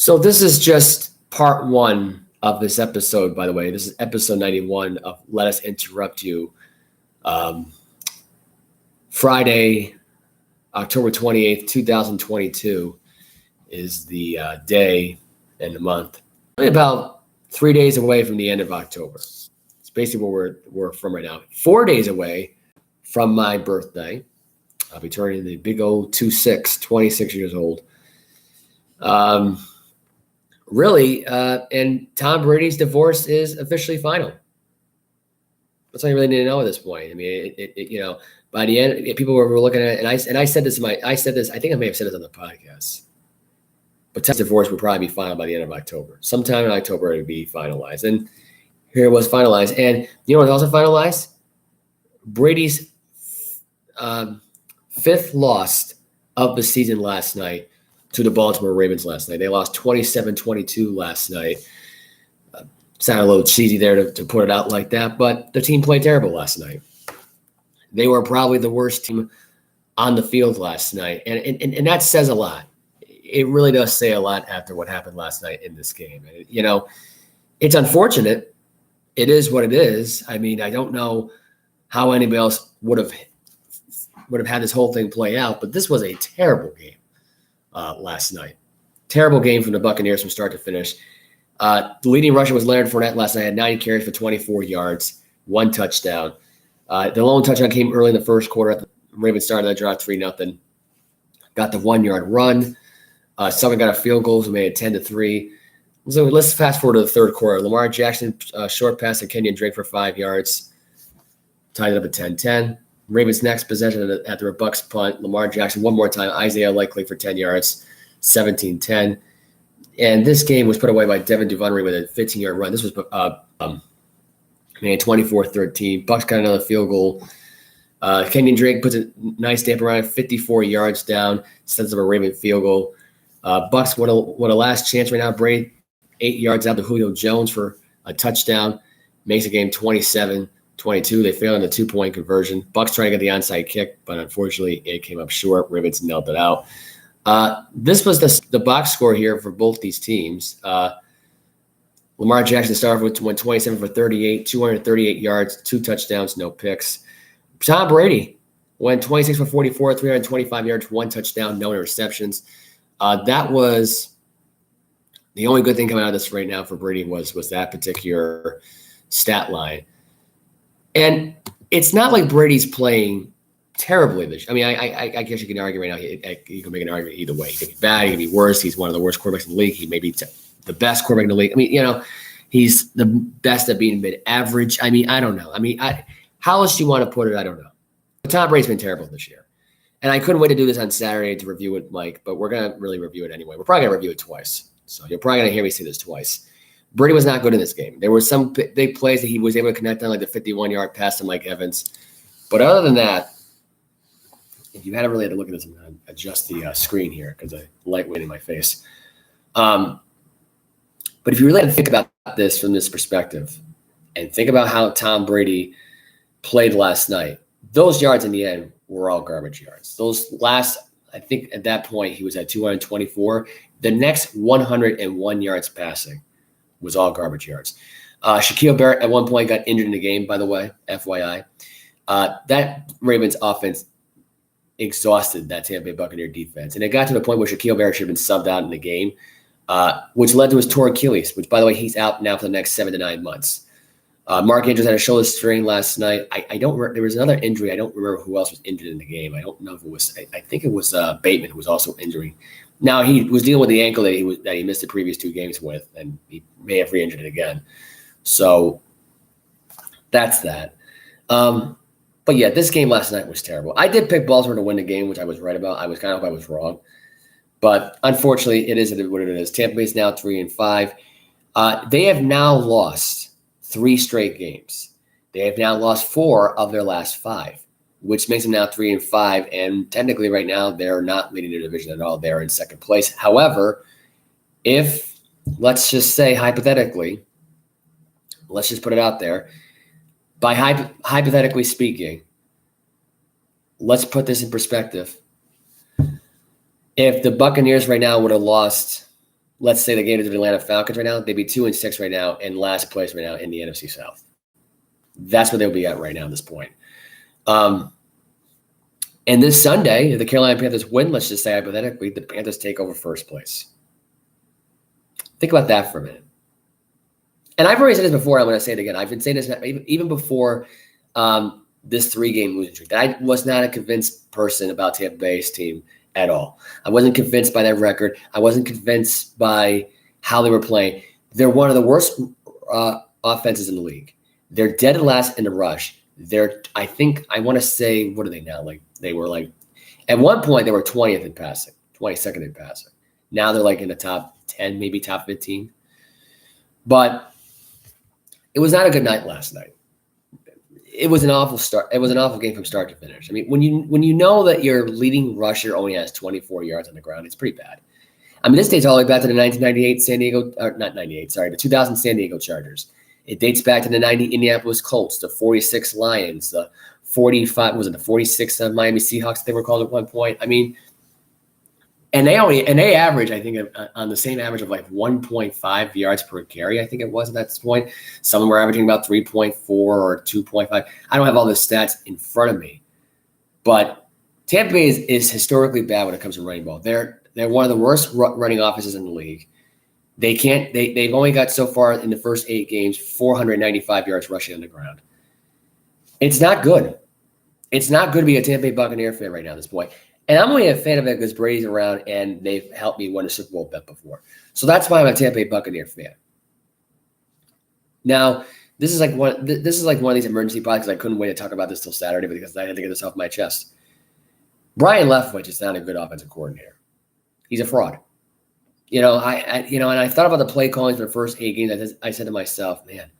So this is just part one of this episode, by the way. This is episode 91 of Let Us Interrupt You. Friday, October 28th, 2022 is the day and the month. Only about 3 days away from the end of October. It's basically where we're from right now. 4 days away from my birthday. I'll be turning the big old 26 years old. And Tom Brady's divorce is officially final. That's all you really need to know at this point. I mean, by the end, people were looking at it, and I said this. I think I may have said this on the podcast. But Tom's divorce would probably be final by the end of October. Sometime in October, it would be finalized, and here it was finalized. And you know what was also finalized? Brady's fifth loss of the season last night to the Baltimore Ravens last night. They lost 27-22 last night. Sounded a little cheesy there to put it out like that, but the team played terrible last night. They were probably the worst team on the field last night, and that says a lot. It really does say a lot after what happened last night in this game. It's unfortunate. It is what it is. I mean, I don't know how anybody else would have had this whole thing play out, but this was a terrible game last night. Terrible game from the Buccaneers from start to finish. The leading rusher was Leonard Fournette last night. Had 90 carries for 24 yards, 1 touchdown. The lone touchdown came early in the first quarter. The Ravens started that drive 3-0. Got the 1-yard run. Someone got a field goal, so made it 10-3. So let's fast forward to the third quarter. Lamar Jackson short pass to Kenyon Drake for 5 yards. Tied it up at 10-10. Ravens' next possession at the Bucs punt. Lamar Jackson one more time. Isaiah Likely for 10 yards. 17-10. And this game was put away by Devin Duvernay with a 15-yard run. This was 24-13. Bucs got another field goal. Kenyon Drake puts a nice stamp around 54 yards down, sets up a Raven field goal. Bucs want a last chance right now. Brady 8 yards out to Julio Jones for a touchdown. Makes the game 27-22. They failed on the 2-point conversion. Bucs trying to get the onside kick, but unfortunately it came up short. Ravens knelt it out. This was the box score here for both these teams. Lamar Jackson started went 27 for 38, 238 yards, 2 touchdowns, no picks. Tom Brady went 26 for 44, 325 yards, 1 touchdown, no interceptions. That was the only good thing coming out of this right now for Brady was that particular stat line. And it's not like Brady's playing terribly this. I mean, I guess you can argue right now. You can make an argument either way. He could be bad. He could be worse. He's one of the worst quarterbacks in the league. He may be the best quarterback in the league. I mean, he's the best at being mid-average. I mean, I don't know. I mean, how else do you want to put it? I don't know. But Tom Brady's been terrible this year. And I couldn't wait to do this on Saturday to review it, Mike, but we're going to really review it anyway. We're probably going to review it twice. So you're probably going to hear me say this twice. Brady was not good in this game. There were some big plays that he was able to connect on, like the 51-yard pass to Mike Evans. But other than that, if you hadn't really had to look at this, I'm going to adjust the screen here because I lightweight in my face. But if you really had to think about this from this perspective and think about how Tom Brady played last night, those yards in the end were all garbage yards. Those last, I think at that point, he was at 224. The next 101 yards passing was all garbage yards. Shaquille Barrett at one point got injured in the game, by the way, FYI. That Ravens offense exhausted that Tampa Bay Buccaneer defense. And it got to the point where Shaquille Barrett should have been subbed out in the game, which led to his torn Achilles, which, by the way, he's out now for the next 7 to 9 months. Mark Andrews had a shoulder strain last night. I don't remember. There was another injury. I don't remember who else was injured in the game. I don't know if it was – I think it was Bateman who was also injuring. Now, he was dealing with the ankle that he missed the previous 2 games with, and he may have re-injured it again. So that's that. But, yeah, this game last night was terrible. I did pick Baltimore to win the game, which I was right about. I was kind of hope I was wrong. But, unfortunately, it is what it is. Tampa Bay's now 3-5. They have now lost 3 straight games. They have now lost 4 of their last 5, which makes them now 3-5. And technically right now, they're not leading the division at all. They're in second place. However, if, let's just say hypothetically, let's just put it out there, by hypothetically speaking, let's put this in perspective. If the Buccaneers right now would have lost, let's say the game is the Atlanta Falcons right now, they'd be 2-6 right now and last place right now in the NFC South. That's where they'll be at right now at this point. And this Sunday, if the Carolina Panthers win, let's just say hypothetically, the Panthers take over first place. Think about that for a minute. And I've already said this before. I'm going to say it again. I've been saying this even before this 3-game losing streak. That I was not a convinced person about Tampa Bay's team at all. I wasn't convinced by that record. I wasn't convinced by how they were playing. They're one of the worst offenses in the league. They're dead last in the rush. I want to say, what are they now? Like they were like, at one point they were 20th in passing, 22nd in passing. Now they're like in the top 10, maybe top 15. But it was not a good night last night. It was an awful start. It was an awful game from start to finish. I mean, when you know that your leading rusher only has 24 yards on the ground, it's pretty bad. I mean, this dates all the way back to the 2000 San Diego Chargers. It dates back to the 90 Indianapolis Colts, the 46 Lions, the 46 Miami Seahawks they were called at one point. I mean, and they average, I think, on the same average of like 1.5 yards per carry, I think it was at that point. Some were averaging about 3.4 or 2.5. I don't have all the stats in front of me. But Tampa Bay is historically bad when it comes to running ball. They're one of the worst running offenses in the league. They've only got so far in the first 8 games 495 yards rushing on the ground. It's not good. It's not good to be a Tampa Bay Buccaneer fan right now at this point. And I'm only a fan of it because Brady's around and they've helped me win a Super Bowl bet before. So that's why I'm a Tampa Bay Buccaneer fan. Now, this is like one of these emergency podcasts. I couldn't wait to talk about this till Saturday because I had to get this off my chest. Brian Leftwich is not a good offensive coordinator. He's a fraud. And I thought about the play calling for the first 8 games. I said to myself, man,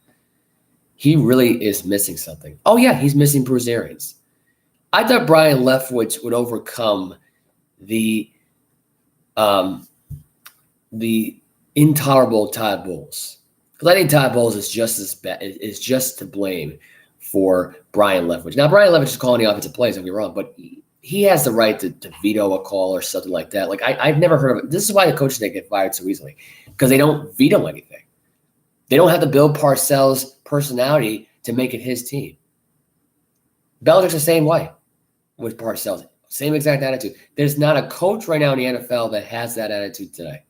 he really is missing something. Oh yeah, he's missing Bruce Arians. I thought Brian Leftwich would overcome the intolerable Todd Bowles, because I think Todd Bowles is just as bad, is just to blame for Brian Leftwich. Now, Brian Leftwich is calling the offensive plays. Don't get me wrong, but he has the right to veto a call or something like that. Like I've never heard of it. This is why the coaches don't get fired so easily, because they don't veto anything. They don't have to Bill Parcells' personality to make it his team. Belichick's the same way with Parcells. Same exact attitude. There's not a coach right now in the NFL that has that attitude today.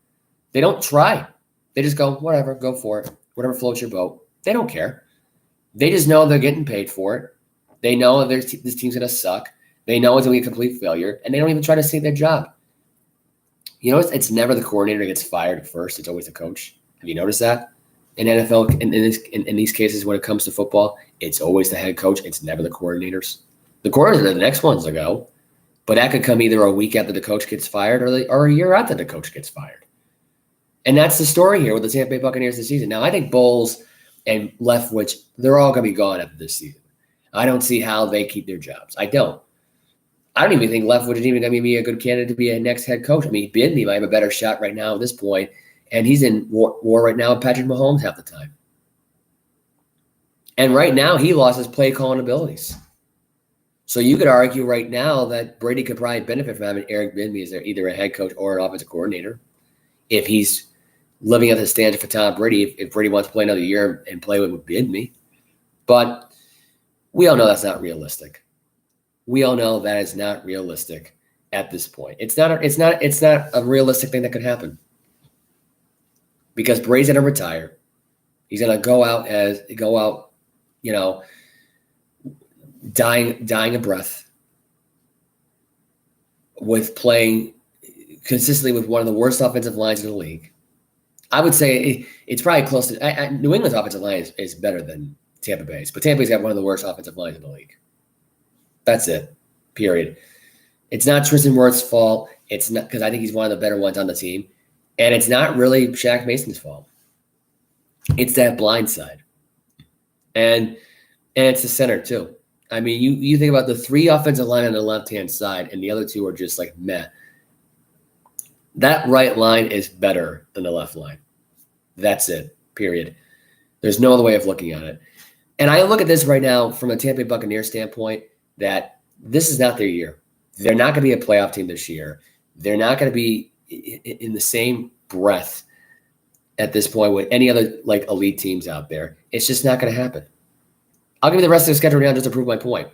They don't try. They just go, whatever, go for it. Whatever floats your boat. They don't care. They just know they're getting paid for it. They know this team's going to suck. They know it's going to be a complete failure, and they don't even try to save their job. It's never the coordinator that gets fired first. It's always the coach. Have you noticed that? In NFL, in these cases, when it comes to football, it's always the head coach. It's never the coordinators. The coordinators are the next ones to go, but that could come either a week after the coach gets fired or a year after the coach gets fired. And that's the story here with the Tampa Bay Buccaneers this season. Now, I think Bowles and Leftwich, they're all going to be gone after this season. I don't see how they keep their jobs. I don't even think Leftwich is even going to be a good candidate to be a next head coach. I mean, Bidney might have a better shot right now at this point. And he's in war right now with Patrick Mahomes half the time. And right now, he lost his play calling abilities. So you could argue right now that Brady could probably benefit from having Eric Bieniemy as either a head coach or an offensive coordinator if he's living up to the standard for Tom Brady, if Brady wants to play another year and play with Bieniemy. But we all know that's not realistic. We all know that is not realistic at this point. It's not a realistic thing that could happen. Because Brady's going to retire. He's going to go out, dying of breath with playing consistently with one of the worst offensive lines in the league. I would say it's probably close to New England's offensive line is better than Tampa Bay's, but Tampa Bay's got one of the worst offensive lines in the league. That's it, period. It's not Tristan Wirfs' fault. It's not, because I think he's one of the better ones on the team. And it's not really Shaq Mason's fault. It's that blind side. And it's the center too. I mean, you think about the 3 offensive line on the left-hand side and the other 2 are just like meh. That right line is better than the left line. That's it, period. There's no other way of looking at it. And I look at this right now from a Tampa Bay Buccaneers standpoint that this is not their year. They're not going to be a playoff team this year. They're not going to be in the same breath at this point with any other like elite teams out there. It's just not going to happen. I'll give you the rest of the schedule now just to prove my point.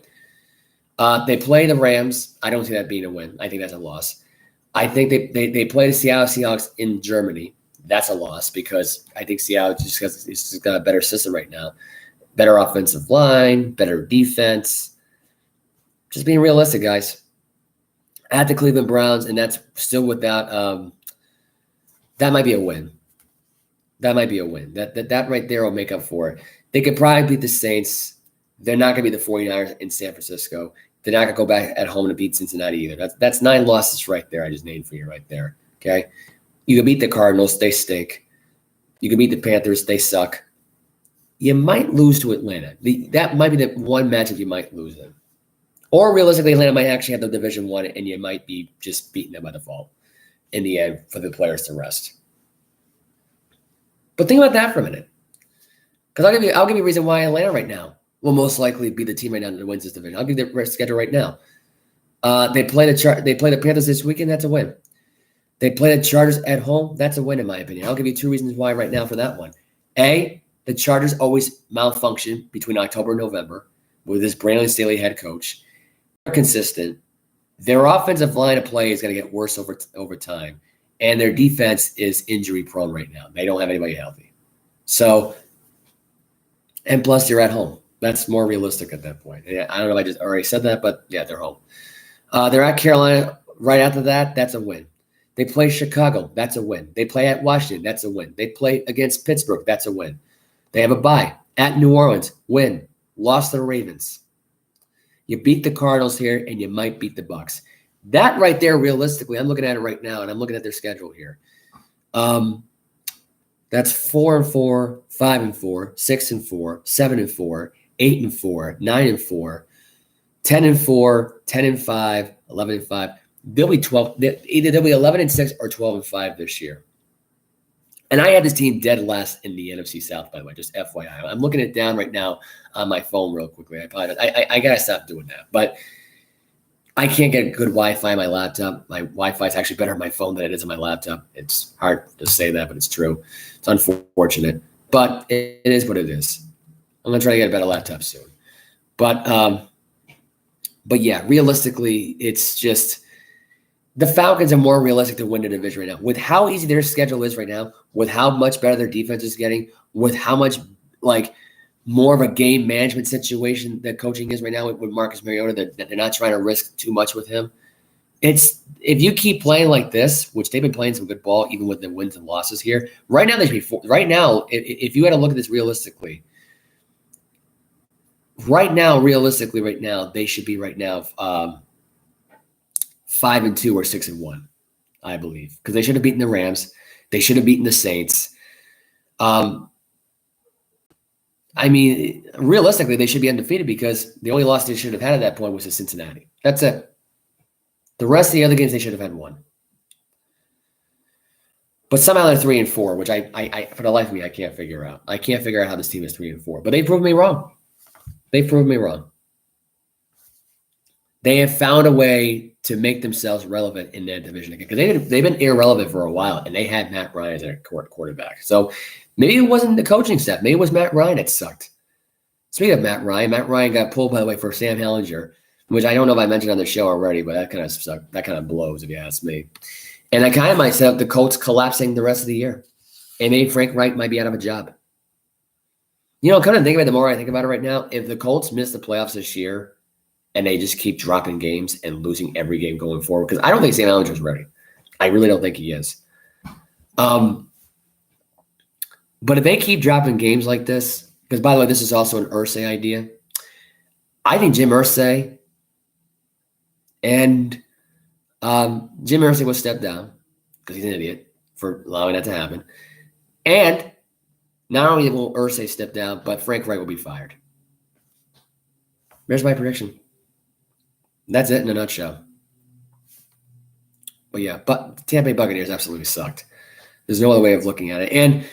They play the Rams. I don't see that being a win. I think that's a loss. I think they play the Seattle Seahawks in Germany. That's a loss because I think Seattle just got a better system right now. Better offensive line, better defense. Just being realistic, guys. At the Cleveland Browns, and that's still without that might be a win. That might be a win. That right there will make up for it. They could probably beat the Saints. They're not going to be the 49ers in San Francisco. They're not going to go back at home to beat Cincinnati either. That's 9 losses right there. I just named for you right there. Okay. You can beat the Cardinals. They stink. You can beat the Panthers. They suck. You might lose to Atlanta. That might be the one matchup you might lose in. Or realistically, Atlanta might actually have the Division 1, and you might be just beating them by default in the end for the players to rest. But think about that for a minute. Because I'll give you a reason why Atlanta right now will most likely be the team right now that wins this division. I'll give you the schedule right now. They play the Panthers this weekend. That's a win. They play the Chargers at home. That's a win, in my opinion. I'll give you 2 reasons why right now for that one. A, the Chargers always malfunction between October and November with this Brandon Staley head coach. They're consistent. Their offensive line of play is going to get worse over time, and their defense is injury prone right now. They don't have anybody healthy. So, and plus you're at home. That's more realistic at that point. I don't know if I just already said that, but yeah, they're home. They're at Carolina right after that. That's a win. They play Chicago. That's a win. They play at Washington. That's a win. They play against Pittsburgh. That's a win. They have a bye at New Orleans. Win. Lost to the Ravens. You beat the Cardinals here, and you might beat the Bucs. That right there, realistically, I'm looking at it right now, and I'm looking at their schedule here. That's 4-4, 5-4, 6-4, 7-4, 8-4, 9-4, 10-4, 10-5, 11-5. They'll be 12. Either they'll be 11-6 or 12-5 this year. And I had this team dead last in the NFC South, by the way, just FYI. I'm looking it down right now on my phone real quickly. I gotta stop doing that. But I can't get good Wi-Fi on my laptop. My Wi-Fi is actually better on my phone than it is on my laptop. It's hard to say that, but it's true. It's unfortunate, but it is what it is. I'm gonna try to get a better laptop soon. But yeah, realistically, it's just the Falcons are more realistic to win the division right now. With how easy their schedule is right now, with how much better their defense is getting, with how much like more of a game management situation that coaching is right now with Marcus Mariota, that they're not trying to risk too much with him. It's if you keep playing like this, which they've been playing some good ball, even with the wins and losses here. Right now, they should be right now. If you had to look at this realistically, right now, they should be right now 5-2 or 6-1, I believe, because they should have beaten the Rams. They should have beaten the Saints. I mean, realistically, they should be undefeated because the only loss they should have had at that point was to Cincinnati. That's it. The rest of the other games they should have had won. But somehow they're 3-4, which I for the life of me, I can't figure out. I can't figure out how this team is 3-4. But they proved me wrong. They proved me wrong. They have found a way to make themselves relevant in that division again because they've been irrelevant for a while, and they had Matt Ryan as their quarterback. So maybe it wasn't the coaching staff. Maybe it was Matt Ryan that sucked. Speaking of Matt Ryan got pulled, by the way, for Sam Hellinger, which I don't know if I mentioned on the show already, but that kind of sucked. That kind of blows, if you ask me. And I kind of might set up the Colts collapsing the rest of the year. And maybe Frank Reich might be out of a job. You know, kind of think about it, the more I think about it right now, if the Colts miss the playoffs this year and they just keep dropping games and losing every game going forward, because I don't think Sam Hellinger is ready. I really don't think he is. But if they keep dropping games like this, because by the way, this is also an Irsay idea. I think Jim Irsay and Jim Irsay will step down because he's an idiot for allowing that to happen. And not only will Irsay step down, but Frank Reich will be fired. There's my prediction. That's it in a nutshell. But yeah, but Tampa Bay Buccaneers absolutely sucked. There's no other way of looking at it. And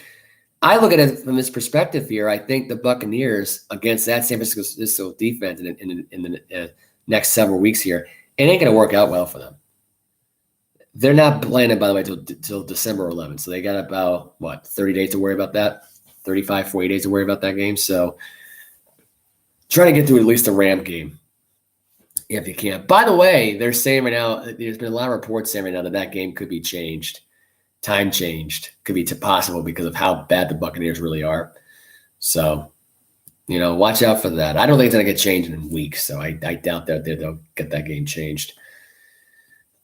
I look at it from this perspective here. I think the Buccaneers against that San Francisco defense in the next several weeks here, it ain't going to work out well for them. They're not playing it, by the way, till December 11th. So they got about, 30 days to worry about that? 35, 40 days to worry about that game. So trying to get through at least the Ram game if you can. By the way, they're saying right now, there's been a lot of reports saying right now that game could be changed. Time changed. Could be possible because of how bad the Buccaneers really are. So, watch out for that. I don't think it's going to get changed in weeks. So I doubt that they'll get that game changed.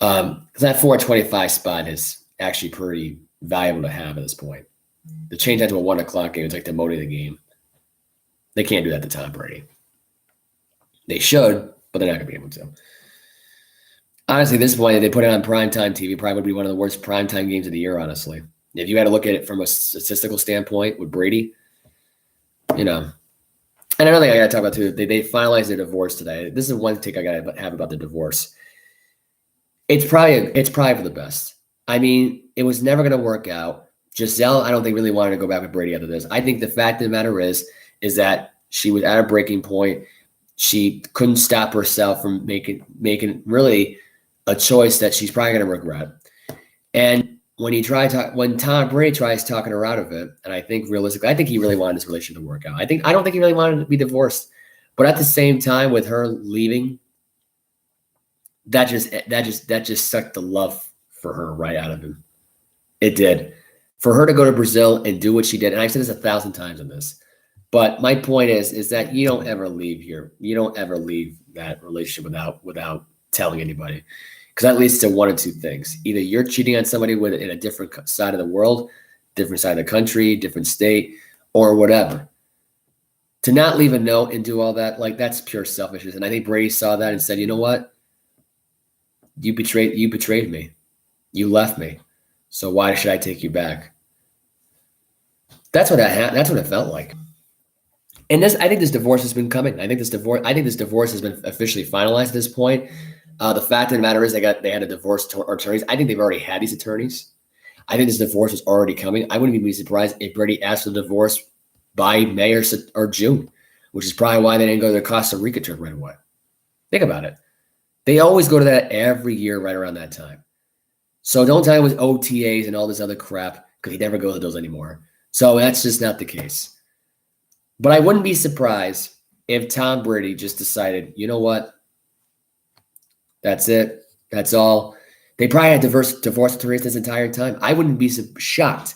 That 425 spot is actually pretty valuable to have at this point. To change that to a 1 o'clock game, it's like demoting the game. They can't do that to Tom Brady. They should, but they're not going to be able to. Honestly, at this point, if they put it on primetime TV, probably would be one of the worst primetime games of the year, honestly. If you had to look at it from a statistical standpoint with Brady, And another thing I got to talk about, too, they finalized their divorce today. This is one take I got to have about the divorce. It's probably for the best. I mean, it was never going to work out. Giselle, I don't think really wanted to go back with Brady after this. I think the fact of the matter is that she was at a breaking point. She couldn't stop herself from making really a choice that she's probably going to regret. And when Tom Brady tries talking her out of it, and I think realistically, I think he really wanted this relationship to work out. I don't think he really wanted to be divorced. But at the same time, with her leaving, that just sucked the love for her right out of him. It did. For her to go to Brazil and do what she did, and I've said this 1,000 times on this, but my point is that you don't ever leave here. You don't ever leave that relationship without telling anybody, because that leads to one of two things. Either you're cheating on somebody in a different side of the world, different side of the country, different state, or whatever. To not leave a note and do all that, that's pure selfishness. And I think Brady saw that and said, you know what? You betrayed me. You left me. So why should I take you back? That's what it felt like. And I think this divorce has been coming. I think this divorce has been officially finalized at this point. The fact of the matter is they had a divorce attorneys. I think they've already had these attorneys. I think this divorce was already coming. I wouldn't even be surprised if Brady asked for the divorce by May or June, which is probably why they didn't go to the Costa Rica trip right away. Think about it. They always go to that every year right around that time. So don't tell me it was OTAs and all this other crap, because he never goes to those anymore. So that's just not the case. But I wouldn't be surprised if Tom Brady just decided, you know what? That's it. That's all. They probably had divorce attorneys this entire time. I wouldn't be shocked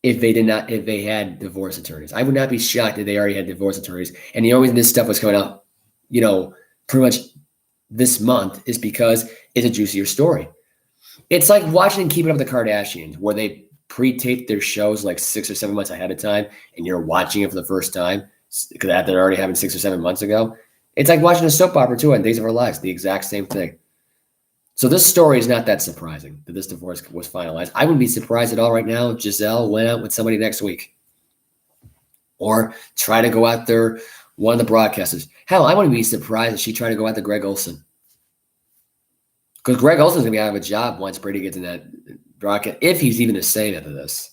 if they had divorce attorneys. I would not be shocked if they already had divorce attorneys. And the only reason this stuff was coming out, pretty much this month is because it's a juicier story. It's like watching Keeping Up with the Kardashians, where they pre-tape their shows like 6 or 7 months ahead of time, and you're watching it for the first time because that already happened 6 or 7 months ago. It's like watching a soap opera too on Days of Our Lives, the exact same thing. So this story is not that surprising that this divorce was finalized. I wouldn't be surprised at all right now if Giselle went out with somebody next week, or try to go out there, one of the broadcasters. Hell, I wouldn't be surprised if she tried to go out to Greg Olsen, because Greg Olsen's gonna be out of a job once Brady gets in that broadcast, if he's even the same after this.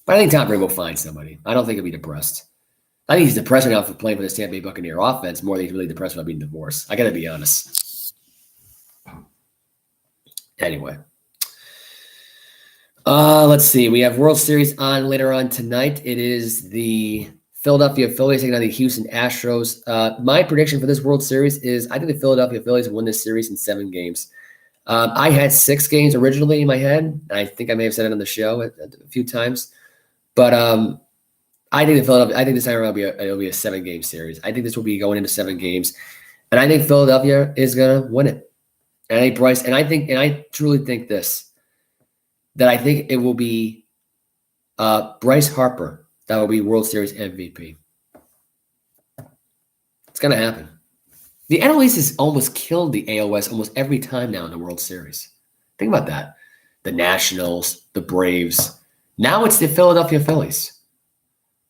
But I think Tom Brady will find somebody. I don't think he'll be depressed. I think he's depressed right now for playing for the Tampa Bay Buccaneer offense more than he's really depressed about being divorced. I got to be honest. Anyway. Let's see. We have World Series on later on tonight. It is the Philadelphia Phillies taking on the Houston Astros. My prediction for this World Series is I think the Philadelphia Phillies will win this series in 7 games. I had 6 games originally in my head, and I think I may have said it on the show a few times. But I think this time around it'll be a 7-game series. I think this will be going into 7 games, and I think Philadelphia is gonna win it. And I think Bryce, and I truly think that I think it will be Bryce Harper that will be World Series MVP. It's gonna happen. The NL East has almost killed the AL West almost every time now in the World Series. Think about that. The Nationals, the Braves. Now it's the Philadelphia Phillies.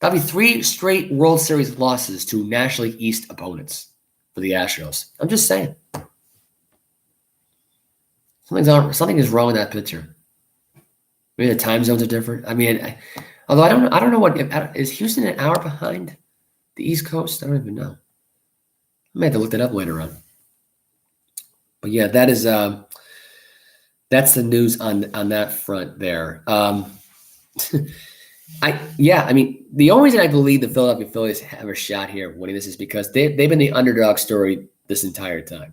That'll be 3 straight World Series losses to National League East opponents for the Astros. I'm just saying. Something is wrong with that picture. Maybe the time zones are different. I mean, although I don't know what is Houston an hour behind the East Coast? I don't even know. I may have to look that up later on. But yeah, that is that's the news on that front there. The only reason I believe the Philadelphia Phillies have a shot here of winning this is because they've been the underdog story this entire time.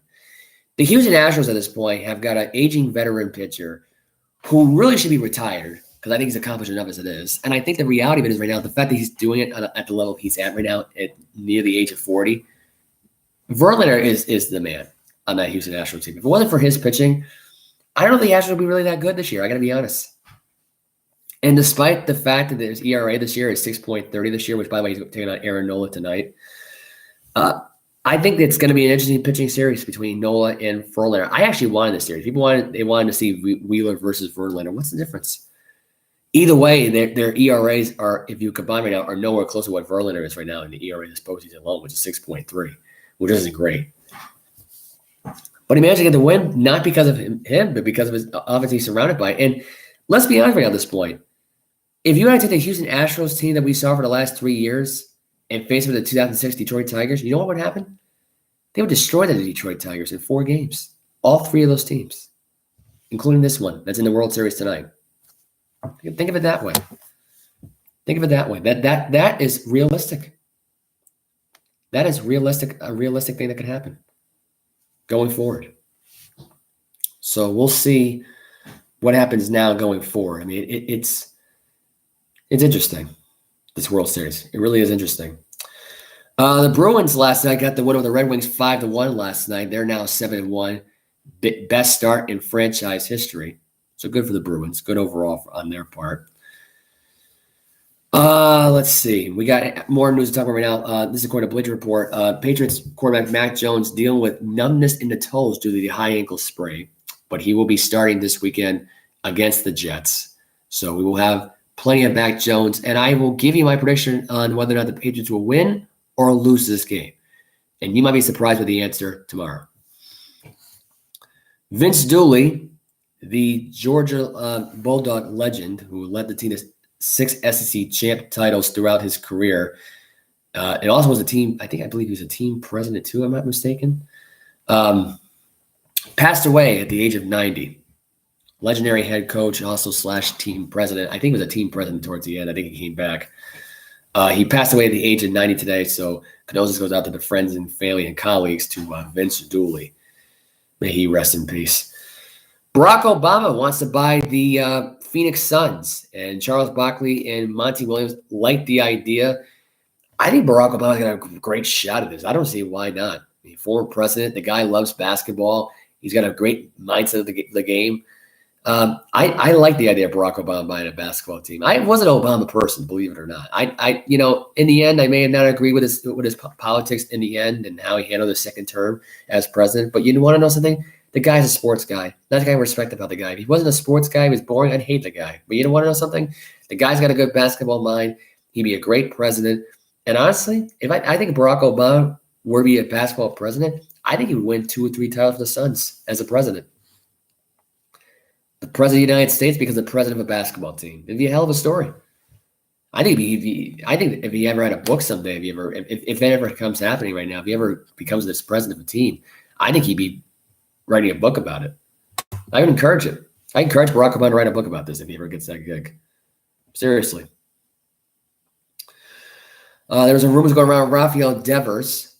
The Houston Astros at this point have got an aging veteran pitcher who really should be retired because I think he's accomplished enough as it is. And I think the reality of it is right now, the fact that he's doing it at the level he's at right now at near the age of 40, Verlander is the man on that Houston Astros team. If it wasn't for his pitching, I don't think the Astros would be really that good this year. I got to be honest. And despite the fact that his ERA this year is 6.30 this year, which, by the way, he's taking on Aaron Nola tonight, I think it's going to be an interesting pitching series between Nola and Verlander. I actually wanted this series. People wanted to see Wheeler versus Verlander. What's the difference? Either way, their ERAs are, if you combine right now, are nowhere close to what Verlander is right now in the ERA this postseason alone, which is 6.3, which isn't great. But he managed to get the win, not because of him, but because of his offense he's surrounded by. And let's be honest right now at this point. If you had to take the Houston Astros team that we saw for the last 3 years and face them with the 2006 Detroit Tigers, you know what would happen? They would destroy the Detroit Tigers in 4 games. All 3 of those teams, including this one that's in the World Series tonight. Think of it that way. That is realistic. That is realistic, a realistic thing that could happen going forward. So we'll see what happens now going forward. I mean, it's interesting, this World Series. It really is interesting. The Bruins last night got the win over the Red Wings 5-1 last night. They're now 7-1. Best start in franchise history. So good for the Bruins. Good overall on their part. Let's see. We got more news to talk about right now. This is according to Bleacher Report. Patriots quarterback Mac Jones dealing with numbness in the toes due to the high ankle sprain, but he will be starting this weekend against the Jets. So we will have plenty of Mac Jones, and I will give you my prediction on whether or not the Patriots will win or lose this game. And you might be surprised with the answer tomorrow. Vince Dooley, the Georgia Bulldog legend who led the team to 6 SEC champ titles throughout his career, and also was I believe he was a team president too, I'm not mistaken, passed away at the age of 90. Legendary head coach, also / team president. I think he was a team president towards the end. I think he came back. He passed away at the age of 90 today, so condolences goes out to the friends and family and colleagues to Vince Dooley. May he rest in peace. Barack Obama wants to buy the Phoenix Suns, and Charles Barkley and Monty Williams like the idea. I think Barack Obama's got a great shot at this. I don't see why not. Former president, the guy loves basketball. He's got a great mindset of the game. I like the idea of Barack Obama buying a basketball team. I wasn't an Obama person, believe it or not. In the end, I may have not agreed with his politics in the end and how he handled his second term as president. But you want to know something? The guy's a sports guy. That's the guy I respect about the guy. If he wasn't a sports guy, he was boring. I'd hate the guy. But you want to know something? The guy's got a good basketball mind. He'd be a great president. And honestly, if I think Barack Obama were to be a basketball president, I think he would win 2 or 3 titles for the Suns as a president. The president of the United States becomes the president of a basketball team. It'd be a hell of a story. I think if he ever had a book someday, if it ever comes happening right now, if he ever becomes this president of a team, I think he'd be writing a book about it. I would encourage it. I encourage Barack Obama to write a book about this if he ever gets that gig. Seriously. There's some rumors going around Rafael Devers.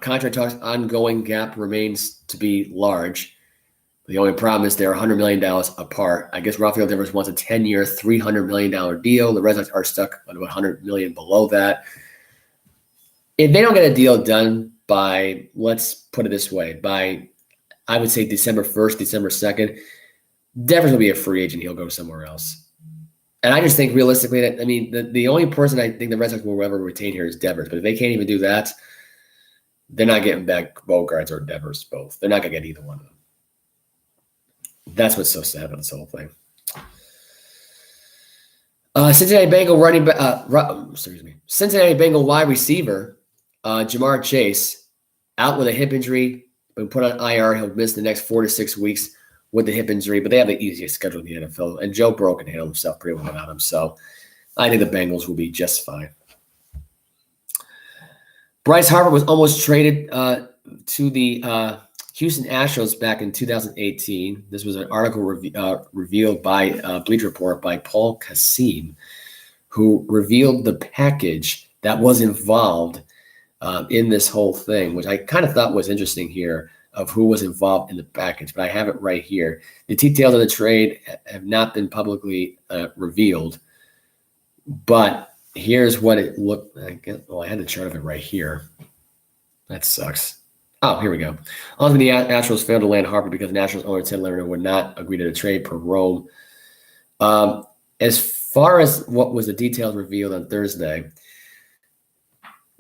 Contract talks ongoing, gap remains to be large. The only problem is they're $100 million apart. I guess Rafael Devers wants a 10-year, $300 million deal. The Red Sox are stuck on about $100 million below that. If they don't get a deal done by, let's put it this way, by, I would say December 1st, December 2nd, Devers will be a free agent. He'll go somewhere else. And I just think realistically that, the only person I think the Red Sox will ever retain here is Devers. But if they can't even do that, they're not getting back Bogarts or Devers both. They're not going to get either one of them. That's what's so sad about this whole thing. Cincinnati Bengal wide receiver Jamar Chase out with a hip injury, been put on IR. He'll miss the next 4 to 6 weeks with the hip injury, but they have the easiest schedule in the NFL, and Joe Burrow can handle himself pretty well without him. So I think the Bengals will be just fine. Bryce Harper was almost traded to the Houston Astros back in 2018. This was an article revealed by Bleacher Report by Paul Kassim, who revealed the package that was involved in this whole thing, which I kind of thought was interesting here of who was involved in the package, but I have it right here. The details of the trade have not been publicly revealed, but here's what it looked like. Well, I had the chart of it right here. That sucks. Oh, here we go. Ultimately, the Astros failed to land Harper because the Nationals owner Ted Lerner would not agree to the trade per Rome. As far as what was the details revealed on Thursday,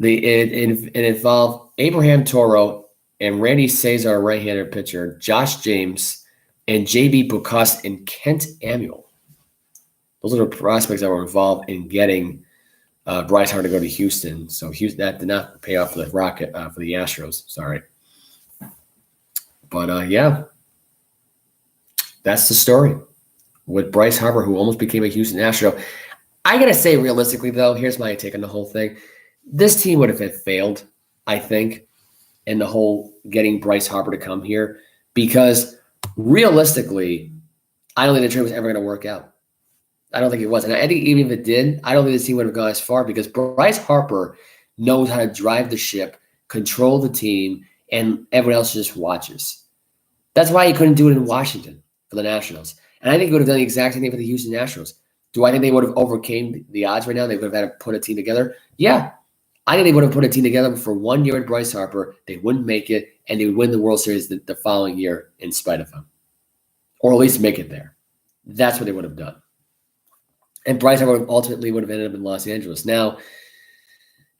it involved Abraham Toro and Randy Cesar, right-handed pitcher, Josh James, and J.B. Bucs and Kent Ammuel. Those are the prospects that were involved in getting Bryce Harper to go to Houston. So Houston, that did not pay off for the for the Astros. Sorry. But yeah, that's the story with Bryce Harper, who almost became a Houston Astro. I got to say, realistically, though, here's my take on the whole thing. This team would have failed, I think, in the whole getting Bryce Harper to come here because realistically, I don't think the trade was ever going to work out. I don't think it was. And I think even if it did, I don't think this team would have gone as far because Bryce Harper knows how to drive the ship, control the team, and everyone else just watches. That's why he couldn't do it in Washington for the Nationals. And I think he would have done the exact same thing for the Houston Nationals. Do I think they would have overcame the odds right now? They would have had to put a team together? Yeah. I think they would have put a team together for 1 year with Bryce Harper. They wouldn't make it, and they would win the World Series the following year in spite of him. Or at least make it there. That's what they would have done. And Bryce Harper ultimately would have ended up in Los Angeles. Now,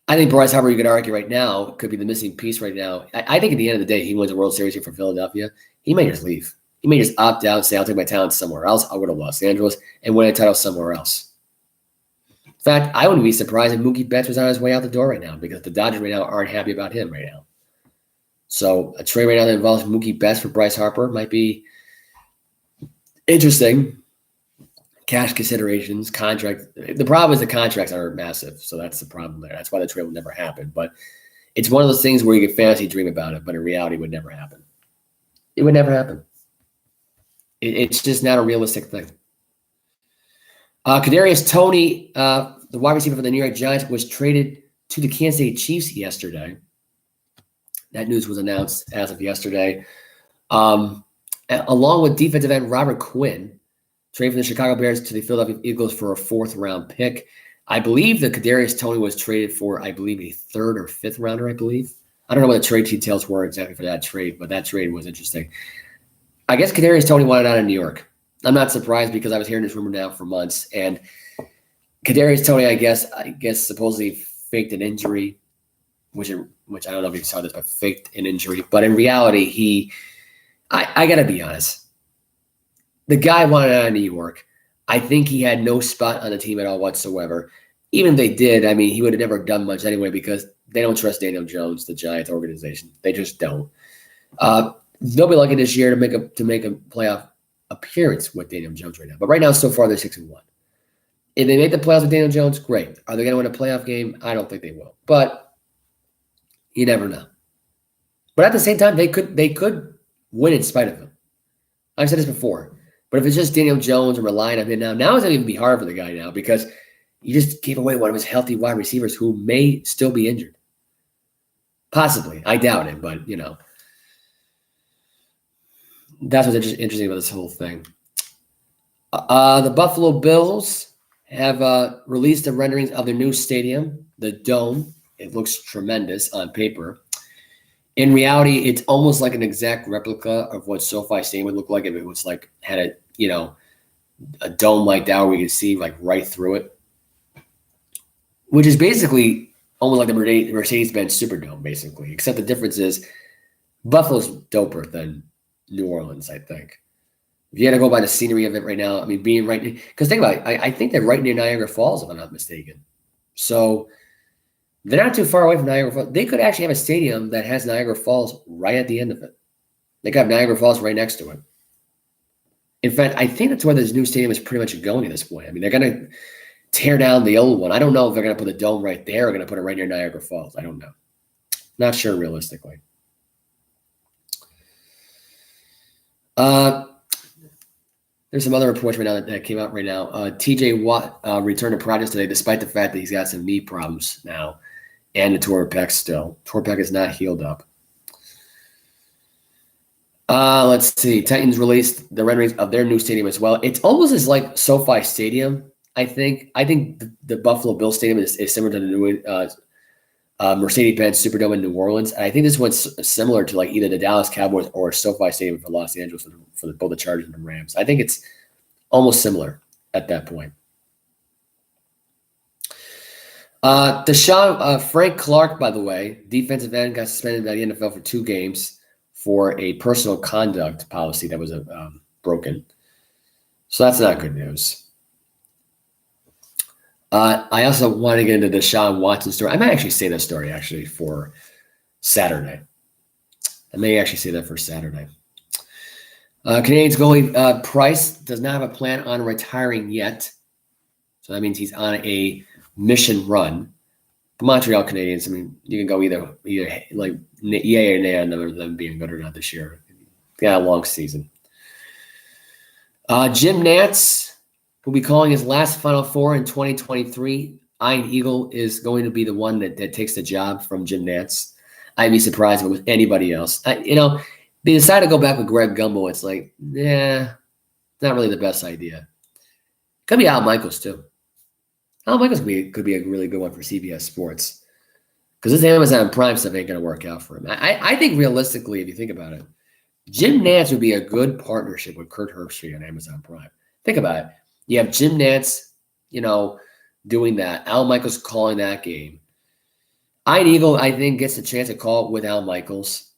I think Bryce Harper, you could argue right now, could be the missing piece right now. I think at the end of the day, he wins a World Series here for Philadelphia. He may just leave. He may just opt out and say, I'll take my talent somewhere else. I'll go to Los Angeles and win a title somewhere else. In fact, I wouldn't be surprised if Mookie Betts was on his way out the door right now because the Dodgers right now aren't happy about him right now. So a trade right now that involves Mookie Betts for Bryce Harper might be interesting. Cash considerations, contract. The problem is the contracts are massive, so that's the problem there. That's why the trade will never happen. But it's one of those things where you can fantasy dream about it, but in reality, it would never happen. It would never happen. It's just not a realistic thing. Kadarius Toney, the wide receiver for the New York Giants, was traded to the Kansas City Chiefs yesterday. That news was announced as of yesterday. Along with defensive end Robert Quinn, traded from the Chicago Bears to the Philadelphia Eagles for a 4th-round pick. I believe that Kadarius Toney was traded for, I believe, a 3rd or 5th rounder, I believe. I don't know what the trade details were exactly for that trade, but that trade was interesting. I guess Kadarius Toney wanted out of New York. I'm not surprised because I was hearing this rumor now for months. And Kadarius Toney, I guess supposedly faked an injury, which I don't know if you saw this, but faked an injury. But in reality, I got to be honest. The guy wanted out of New York. I think he had no spot on the team at all whatsoever. Even if they did, I mean, he would have never done much anyway because they don't trust Daniel Jones, the Giants organization. They just don't. They'll be lucky this year to make a playoff appearance with Daniel Jones right now. But right now, so far, they're 6-1. If they make the playoffs with Daniel Jones, great. Are they going to win a playoff game? I don't think they will. But you never know. But at the same time, they could win in spite of him. I've said this before. But if it's just Daniel Jones and relying on him now it's going to even be hard for the guy now because you just gave away one of his healthy wide receivers who may still be injured. Possibly. I doubt it, but, that's what's interesting about this whole thing. The Buffalo Bills have released the renderings of their new stadium, the Dome. It looks tremendous on paper. In reality, it's almost like an exact replica of what SoFi Stadium would look like if it was had a dome like that where you could see right through it, which is basically almost like the Mercedes-Benz Superdome, basically. Except the difference is Buffalo's doper than New Orleans, I think. If you had to go by the scenery of it right now, I mean, being right – because think about it, I think they're right near Niagara Falls, if I'm not mistaken. So they're not too far away from Niagara Falls. They could actually have a stadium that has Niagara Falls right at the end of it. They could have Niagara Falls right next to it. In fact, I think that's where this new stadium is pretty much going at this point. I mean, they're going to tear down the old one. I don't know if they're going to put a dome right there or going to put it right near Niagara Falls. I don't know. Not sure realistically. Uh, there's some other reports right now that came out right now. T.J. Watt returned to practice today, despite the fact that he's got some knee problems now and the torn pec still. Torn pec is not healed up. Let's see. Titans released the renderings of their new stadium as well. It's almost as like SoFi Stadium. I think the Buffalo Bills Stadium is similar to the new Mercedes-Benz Superdome in New Orleans. And I think this one's similar to like either the Dallas Cowboys or SoFi Stadium for Los Angeles for both the Chargers and the Rams. I think it's almost similar at that point. Frank Clark, by the way, defensive end, got suspended by the NFL for 2 games for a personal conduct policy that was broken. So that's not good news. I also want to get into the Deshaun Watson story. I might actually say that story for Saturday. I may actually say that for Saturday. Canadians goalie Price does not have a plan on retiring yet. So that means he's on a mission run. The Montreal Canadiens, I mean, you can go either like yay or nay on them being good or not this year. They got a long season. Jim Nantz will be calling his last Final Four in 2023. Ian Eagle is going to be the one that takes the job from Jim Nantz. I'd be surprised if it was anybody else. They decided to go back with Greg Gumbel. It's like, it's not really the best idea. Could be Al Michaels too. Al Michaels could be a really good one for CBS Sports because this Amazon Prime stuff ain't going to work out for him. I think realistically, if you think about it, Jim Nantz would be a good partnership with Kurt Herbstreit on Amazon Prime. Think about it. You have Jim Nantz, doing that. Al Michaels calling that game. Ian Eagle, I think, gets the chance to call it with Al Michaels.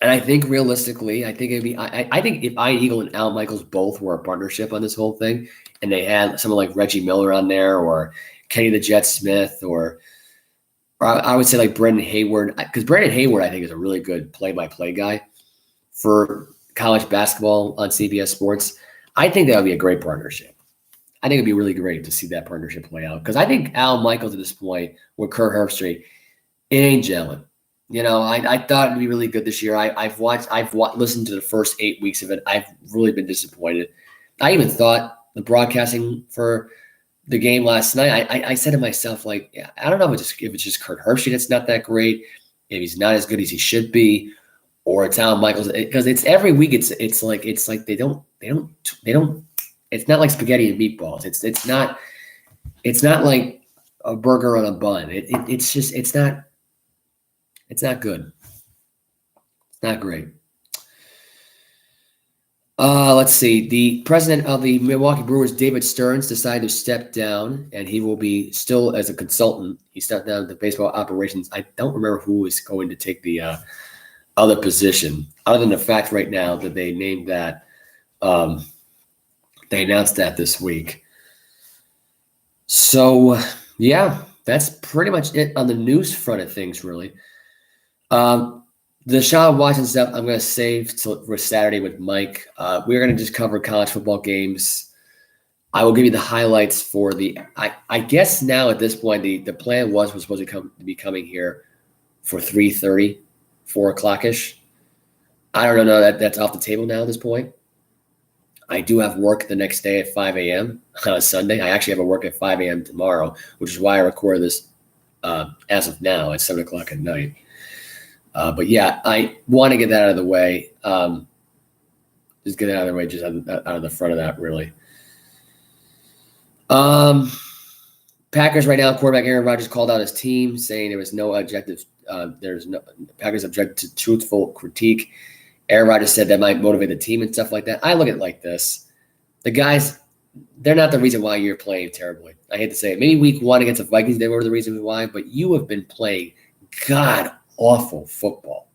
And I think realistically, I think if Ian Eagle and Al Michaels both were a partnership on this whole thing, and they had someone like Reggie Miller on there, or Kenny the Jet Smith, or I would say like Brendan Hayward, because Brendan Hayward I think is a really good play-by-play guy for college basketball on CBS Sports. I think that would be a great partnership. I think it'd be really great to see that partnership play out because I think Al Michaels at this point with Kurt Herbstreit, it ain't gelling. I thought it'd be really good this year. I've listened to the first 8 weeks of it. I've really been disappointed. I even thought the broadcasting for the game last night, I said to myself, like, yeah, I don't know if it's just Kurt Herbstreit that's not that great, if he's not as good as he should be, or it's Al Michaels, because it's every week. It's like they don't. It's not like spaghetti and meatballs. It's not like a burger on a bun. It's not good. It's not great. Let's see. The president of the Milwaukee Brewers, David Stearns, decided to step down, and he will be still as a consultant. He stepped down to baseball operations. I don't remember who is going to take the other position, other than the fact right now that they named that. They announced that this week. So, yeah, that's pretty much it on the news front of things, really. The Deshaun Watson stuff I'm going to save for Saturday with Mike. We're going to just cover college football games. I will give you the highlights for I guess now at this point, the plan was supposed to be coming here for 3:30, 4 o'clock-ish. I don't know that's off the table now at this point. I do have work the next day at 5 a.m. on a Sunday. I actually have a work at 5 a.m. tomorrow, which is why I record this as of now at 7 o'clock at night. But yeah, I want to get that out of the way. Just get it out of the way, just out of the front of that, really. Packers right now, quarterback Aaron Rodgers called out his team, saying there was no objective. Packers object to truthful critique. Aaron Rodgers said that might motivate the team and stuff like that. I look at it like this. The guys, they're not the reason why you're playing terribly. I hate to say it. Maybe week 1 against the Vikings, they were the reason why, but you have been playing god-awful football.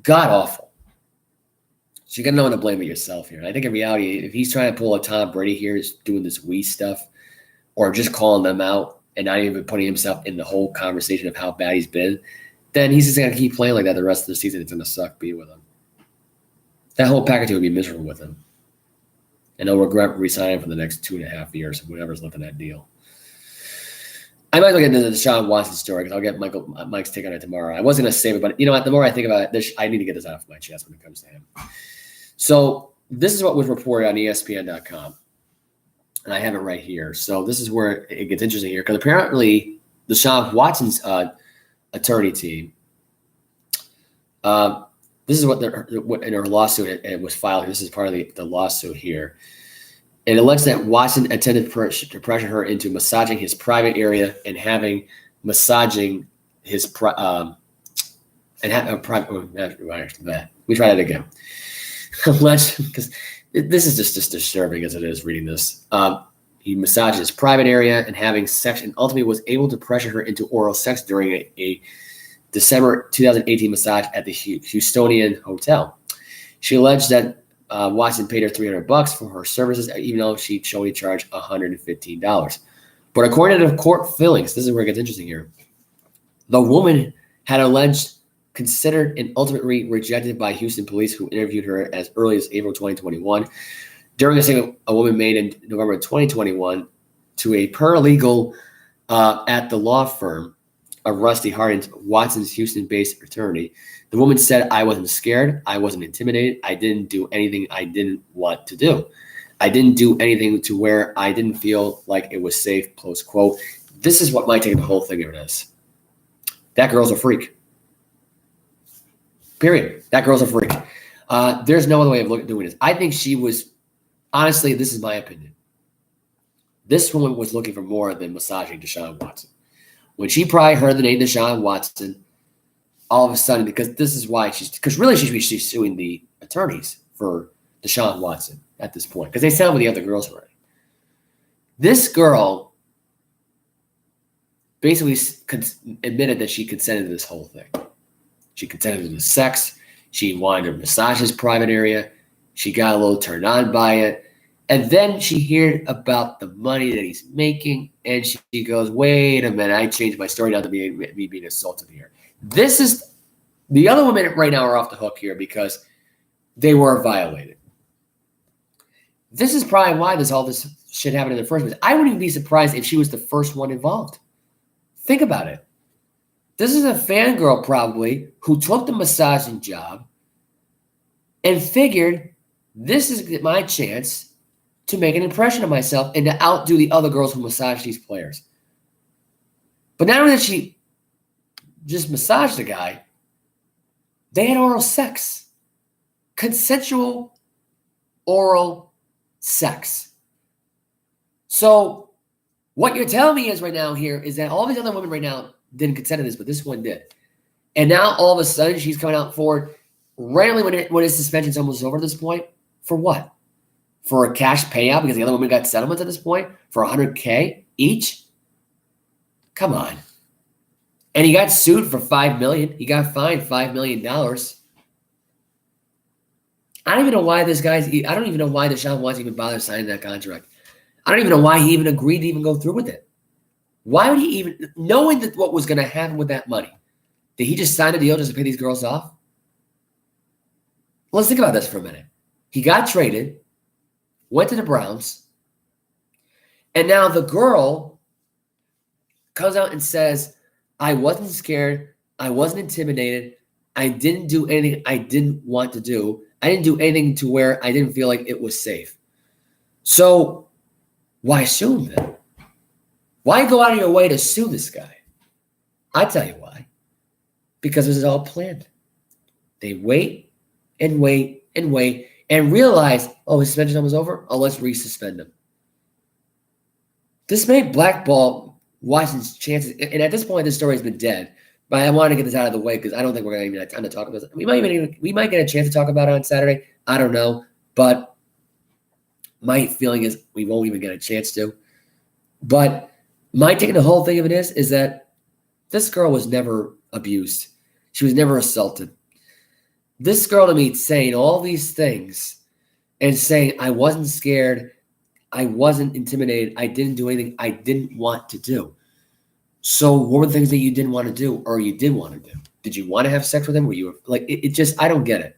God-awful. So you got no one to blame but yourself here. And I think in reality, if he's trying to pull a Tom Brady here, is doing this we stuff, or just calling them out and not even putting himself in the whole conversation of how bad he's been, then he's just going to keep playing like that the rest of the season. It's going to suck being with him. That whole package would be miserable with him. And he'll regret resigning for the next 2.5 years, whatever's left in that deal. I might look into the Deshaun Watson story because I'll get Mike's take on it tomorrow. I was going to save it, but you know what? The more I think about it, I need to get this off my chest when it comes to him. So this is what was reported on ESPN.com. And I have it right here. So this is where it gets interesting here, because apparently Deshaun Watson's attorney team, this is what in her lawsuit it was filed. This is part of the lawsuit here. It alleged that Watson attempted to pressure her into massaging his private area and massaging his private. We try that again. Alleged, because this is just disturbing as it is reading this. He massaged his private area and having sex, and ultimately was able to pressure her into oral sex during a December 2018 massage at the Houstonian hotel. She alleged that Watson paid her $300 for her services, even though she only charged $115. But according to the court filings, this is where it gets interesting here. The woman had alleged, considered, and ultimately rejected by Houston police, who interviewed her as early as April 2021. During a statement a woman made in November 2021 to a paralegal at the law firm of Rusty Hardin, Watson's Houston-based attorney, the woman said, "I wasn't scared. I wasn't intimidated. I didn't do anything I didn't want to do. I didn't do anything to where I didn't feel like it was safe," close quote. This is what might take the whole thing of it is. That girl's a freak. Period. That girl's a freak. There's no other way of doing this. I think she was, honestly, this is my opinion. This woman was looking for more than massaging Deshaun Watson. When she probably heard the name Deshaun Watson, all of a sudden, because this is why because really she's suing the attorneys for Deshaun Watson at this point, because they sound with the other girls already. This girl basically admitted that she consented to this whole thing. She consented to the sex. She wanted to massage his private area. She got a little turned on by it. And then she heard about the money that he's making, and she goes, "Wait a minute, I changed my story now to me being assaulted here." This is the other women right now are off the hook here because they were violated. This is probably why all this shit happened in the first place. I wouldn't even be surprised if she was the first one involved. Think about it. This is a fangirl probably who took the massaging job and figured, this is my chance to make an impression of myself and to outdo the other girls who massage these players. But not only did she just massage the guy, they had oral sex. Consensual oral sex. So what you're telling me is right now here is that all these other women right now didn't consent to this, but this one did. And now all of a sudden she's coming out forward randomly when his suspension's almost over at this point. For what? For a cash payout because the other woman got settlements at this point for $100K each? Come on. And he got sued for $5 million. He got fined $5 million. I don't even know why I don't even know why Deshaun Watson even bothered signing that contract. I don't even know why he even agreed to even go through with it. Why would he even, knowing that what was going to happen with that money, did he just sign a deal just to pay these girls off? Let's think about this for a minute. He got traded, went to the Browns, and now the girl comes out and says, "I wasn't scared. I wasn't intimidated. I didn't do anything I didn't want to do. I didn't do anything to where I didn't feel like it was safe." So why sue him then? Why go out of your way to sue this guy? I tell you why. Because this is all planned. They wait and wait and wait and realize, oh, his suspension time was over? Oh, let's resuspend him. This may blackball Watson's chances. And at this point, this story has been dead. But I want to get this out of the way because I don't think we're going to even have time to talk about it. We might get a chance to talk about it on Saturday. I don't know. But my feeling is we won't even get a chance to. But my take on the whole thing of it is that this girl was never abused. She was never assaulted. This girl to me saying all these things and saying, I wasn't scared, I wasn't intimidated, I didn't do anything I didn't want to do. So what were the things that you didn't want to do or you did want to do? Did you want to have sex with him? Were you like, it just, I don't get it.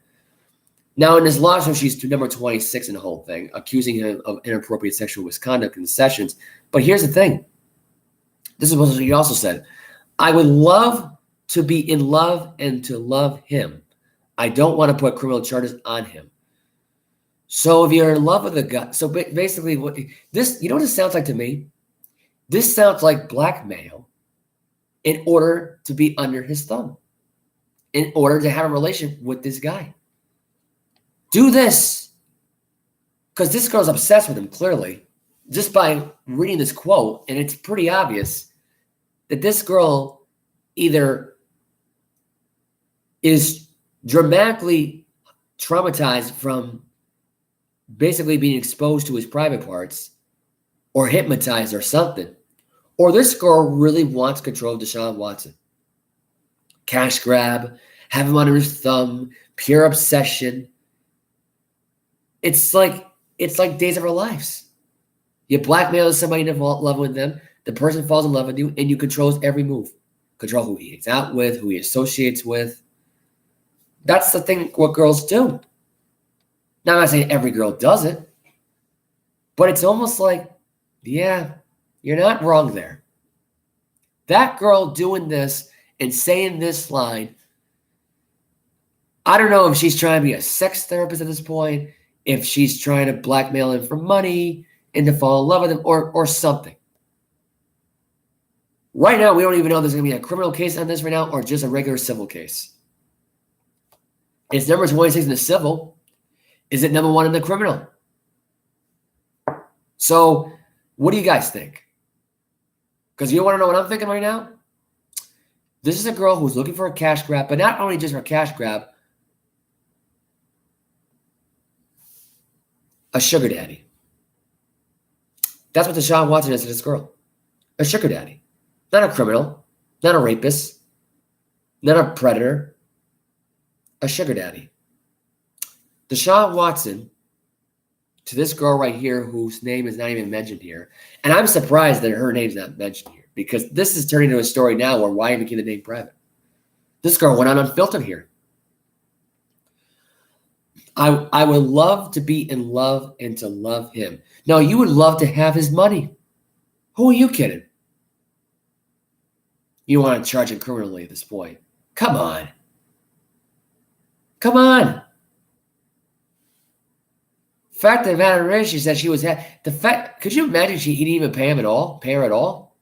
Now in this lawsuit, she's number 26 in the whole thing, accusing him of inappropriate sexual misconduct in sessions. But here's the thing. This is what he also said. I would love to be in love and to love him. I don't want to put criminal charges on him. So if you're in love with a guy, so basically what this, you know what this sounds like to me? This sounds like blackmail in order to be under his thumb, in order to have a relationship with this guy. Do this. Because this girl's obsessed with him, clearly, just by reading this quote. And it's pretty obvious that this girl either is dramatically traumatized from basically being exposed to his private parts or hypnotized or something. Or this girl really wants control of Deshaun Watson. Cash grab, have him under his thumb, pure obsession. It's like days of our lives. You blackmail somebody to fall in love with them. The person falls in love with you, and you control his every move. Control who he hangs out with, who he associates with. That's the thing, what girls do. Now, I'm not saying every girl does it, but it's almost like, yeah, you're not wrong there. That girl doing this and saying this line, I don't know if she's trying to be a sex therapist at this point, if she's trying to blackmail him for money and to fall in love with him or something. Right now, we don't even know if there's going to be a criminal case on this right now or just a regular civil case. It's number 26 in the civil. Is it number 1 in the criminal? So what do you guys think? Because you want to know what I'm thinking right now? This is a girl who's looking for a cash grab, but not only just for a cash grab, a sugar daddy. That's what Deshaun Watson is to this girl. A sugar daddy. Not a criminal, not a rapist, not a predator, a sugar daddy. Deshaun Watson, to this girl right here whose name is not even mentioned here, and I'm surprised that her name's not mentioned here because this is turning into a story now where why even keep the name private? This girl went on unfiltered here. I would love to be in love and to love him. No, you would love to have his money. Who are you kidding? You want to charge him criminally at this point. Come on. Come on. Fact of the matter is, she said she was the fact. Could you imagine he didn't even pay him at all? Pay her at all?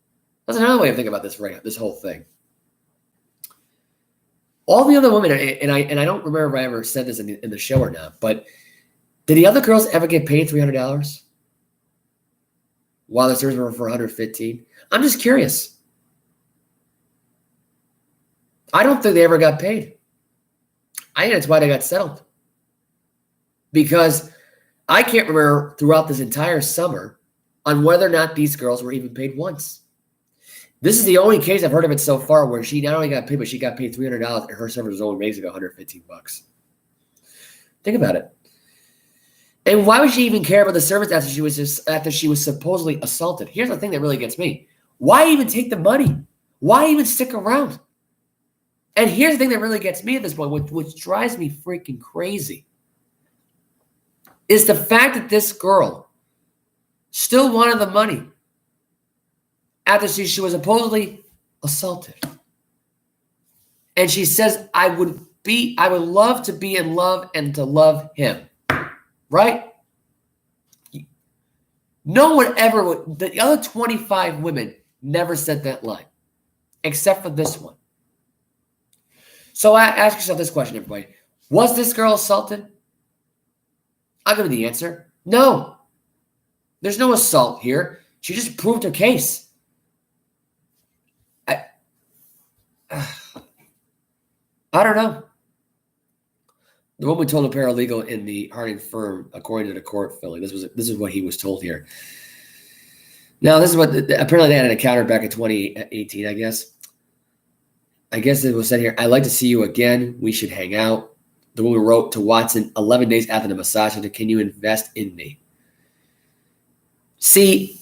That's another way of thinking about this whole thing. All the other women, and I don't remember if I ever said this in the show or not, but did the other girls ever get paid $300 while the service were for $115? I'm just curious. I don't think they ever got paid. I think that's why they got settled. Because I can't remember throughout this entire summer on whether or not these girls were even paid once. This is the only case I've heard of it so far where she not only got paid, but she got paid $300 and her service was only raising $115. Think about it. And why would she even care about the service after she was supposedly assaulted? Here's the thing that really gets me. Why even take the money? Why even stick around? And here's the thing that really gets me at this point, which drives me freaking crazy, is the fact that this girl still wanted the money after she was supposedly assaulted. And she says, I would love to be in love and to love him. Right? No one ever would. The other 25 women never said that line, except for this one. So ask yourself this question, everybody. Was this girl assaulted? I'll give you the answer. No. There's no assault here. She just proved her case. I don't know. The woman told a paralegal in the Harding firm, according to the court filing, this is what he was told here. Now, this is what apparently they had an encounter back in 2018, I guess. I guess it was said here, I'd like to see you again. We should hang out. The woman wrote to Watson 11 days after the massage, can you invest in me? See,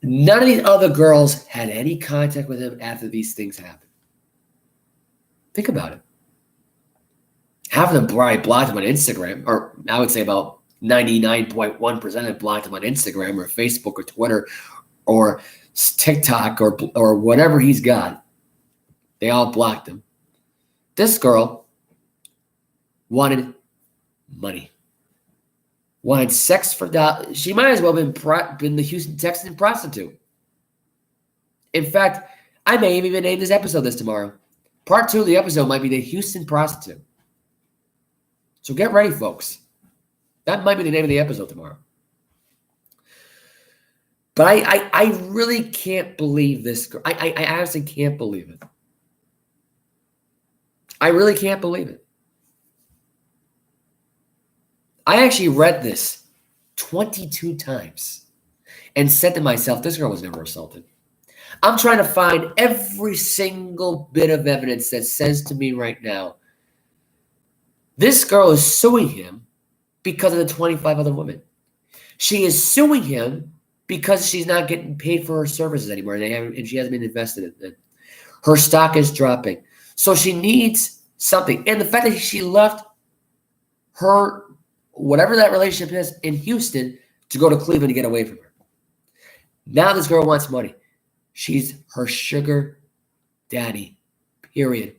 none of these other girls had any contact with him after these things happened. Think about it. Half of them probably blocked him on Instagram, or I would say about 99.1% have blocked him on Instagram or Facebook or Twitter or TikTok or whatever he's got. They all blocked him. This girl wanted money. wanted sex for dollars. She might as well have been the Houston Texan prostitute. In fact, I may even name this episode this tomorrow. Part 2 of the episode might be the Houston prostitute. So get ready, folks. That might be the name of the episode tomorrow. But I really can't believe this girl. I honestly can't believe it. I really can't believe it. I actually read this 22 times and said to myself, this girl was never assaulted. I'm trying to find every single bit of evidence that says to me right now, this girl is suing him because of the 25 other women. She is suing him because she's not getting paid for her services anymore, and she hasn't been invested in it. Her stock is dropping. So she needs something. And the fact that she left her, whatever that relationship is, in Houston to go to Cleveland to get away from her. Now this girl wants money. She's her sugar daddy, period.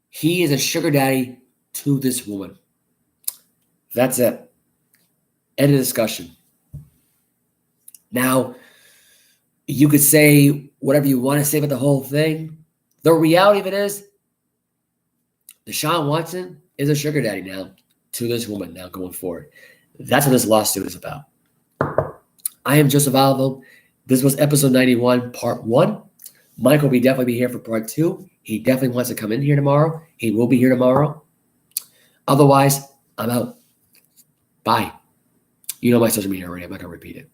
He is a sugar daddy to this woman. That's it. End of discussion. Now, you could say whatever you want to say about the whole thing. The reality of it is, Deshaun Watson is a sugar daddy now to this woman now going forward. That's what this lawsuit is about. I am Joseph Olivo. This was episode 91, part 1. Mike will definitely be here for part 2. He definitely wants to come in here tomorrow. He will be here tomorrow. Otherwise, I'm out. Bye. You know my social media already. I'm not going to repeat it.